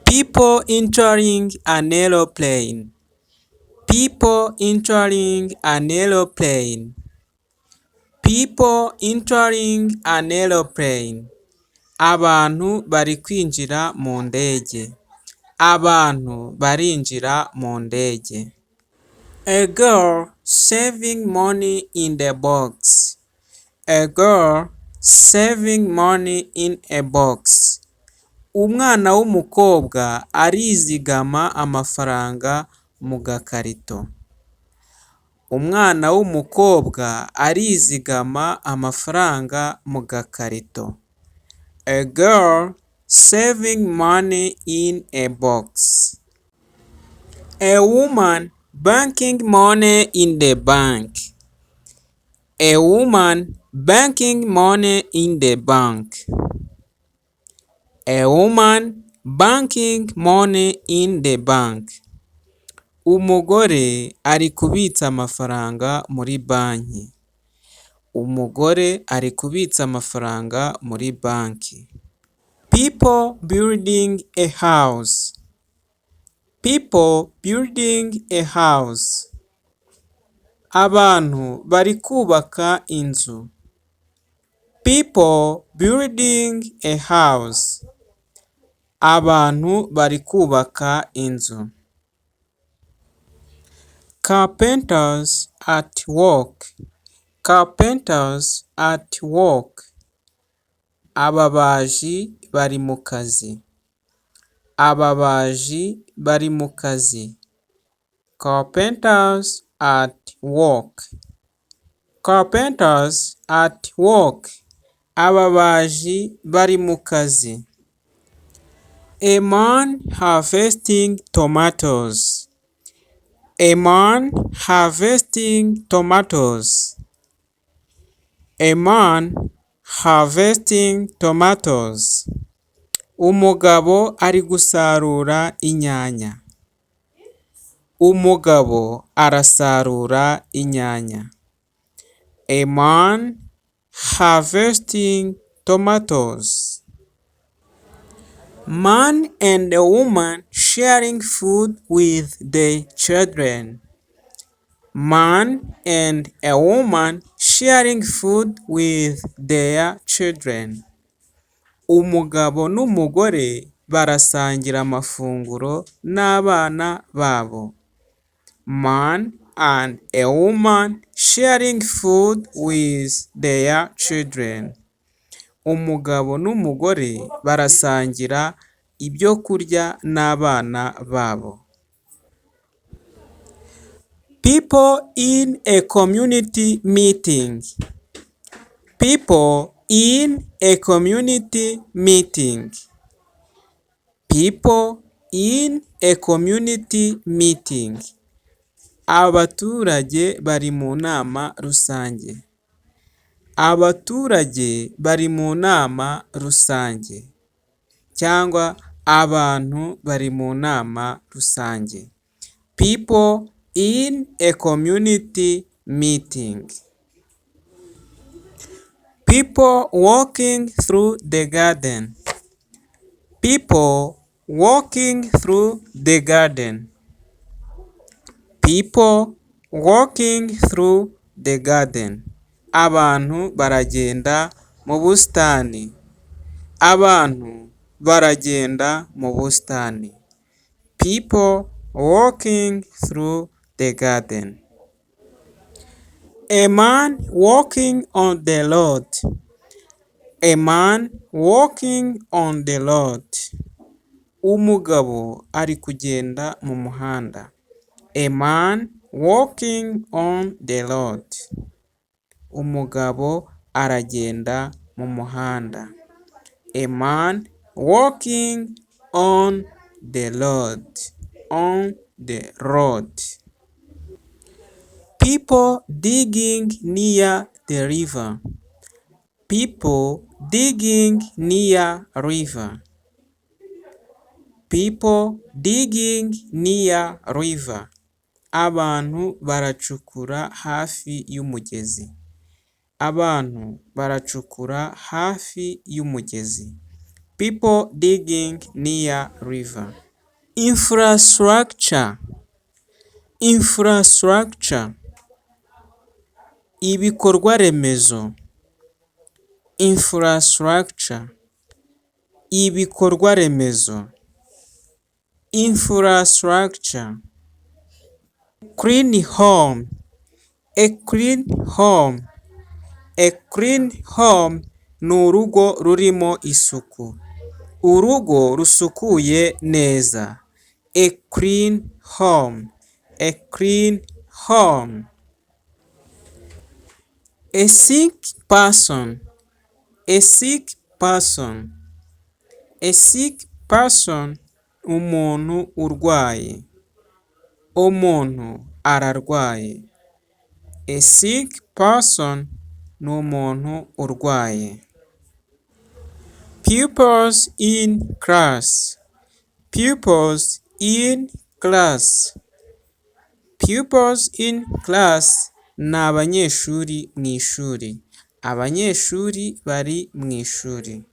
People entering an aeroplane. People entering an aeroplane. People entering an aeroplane. Abantu bari kwinjira mu ndege. Abantu barinjira mu ndege. A girl saving money in the box. A girl saving money in a box. Umwana w'umukobwa arizigama amafaranga mu gakarito. Umwana w'umukobwa arizigama amafaranga mu gakarito. A girl saving money in a box. A woman banking money in the bank. A woman banking money in the bank. A woman banking money in the bank. Umugore ari kubitsa amafaranga muri banki. Umugore ari kubitsa amafaranga muri banki. People building a house. People building a house. Abantu bari kubaka inzu. People building a house. Abantu bari kubaka inzu. Carpenters at work. Carpenters at work. Ababaji bari mu kazi. Ababaji bari mu kazi. Carpenters at work. Carpenters at work. Ababaji bari mu kazi. A man harvesting tomatoes. A man harvesting tomatoes. A man harvesting tomatoes. Umugabo ari gusarura inyanya. Umugabo arasarura inyanya. A man harvesting tomatoes. Man and a woman sharing food with their children. Man and a woman sharing food with their children. Umugabo n'umugore barasangira amafunguro n'abana babo. Man and a woman sharing food with their children. Umugabo n'umugore barasangira ibyo kurya n'abana babo. People in a community meeting. People in a community meeting. People in a community meeting. Abaturage bari mu nama rusange. Abaturage bari mu nama rusange. Cyangwa abantu bari mu nama rusange. People in a community meeting. People walking through the garden. People walking through the garden. People walking through the garden. Abantu baragenda mu busitani. Abantu baragenda mu busitani. People walking through the garden. A man walking on the road. A man walking on the road. Umugabo ari kugenda mu muhanda. A man walking on the road. Umugabo aragenda mu muhanda. A man walking on the road. On the road. People digging near the river. People digging near river. People digging near river. Abantu baracukura hafi y'umugezi. Abantu baracukura hafi y'umugezi. People digging near river. Infrastructure. Infrastructure. Ibikorwa remezo. Infrastructure. Ibikorwa remezo. Infrastructure. Clean home. A clean home. A clean home ni urugo rurimo isuku. Urugo rusukuye neza. A clean home. A clean home. A sick person. A sick person. A sick person, umuntu urwaye. Umuntu ararwaye. A sick person ni umuntu urwaye. Pupils in class. Pupils in class. Pupils in class ni abanyeshuri mu ishuri. Abanyeshuri bari mu ishuri.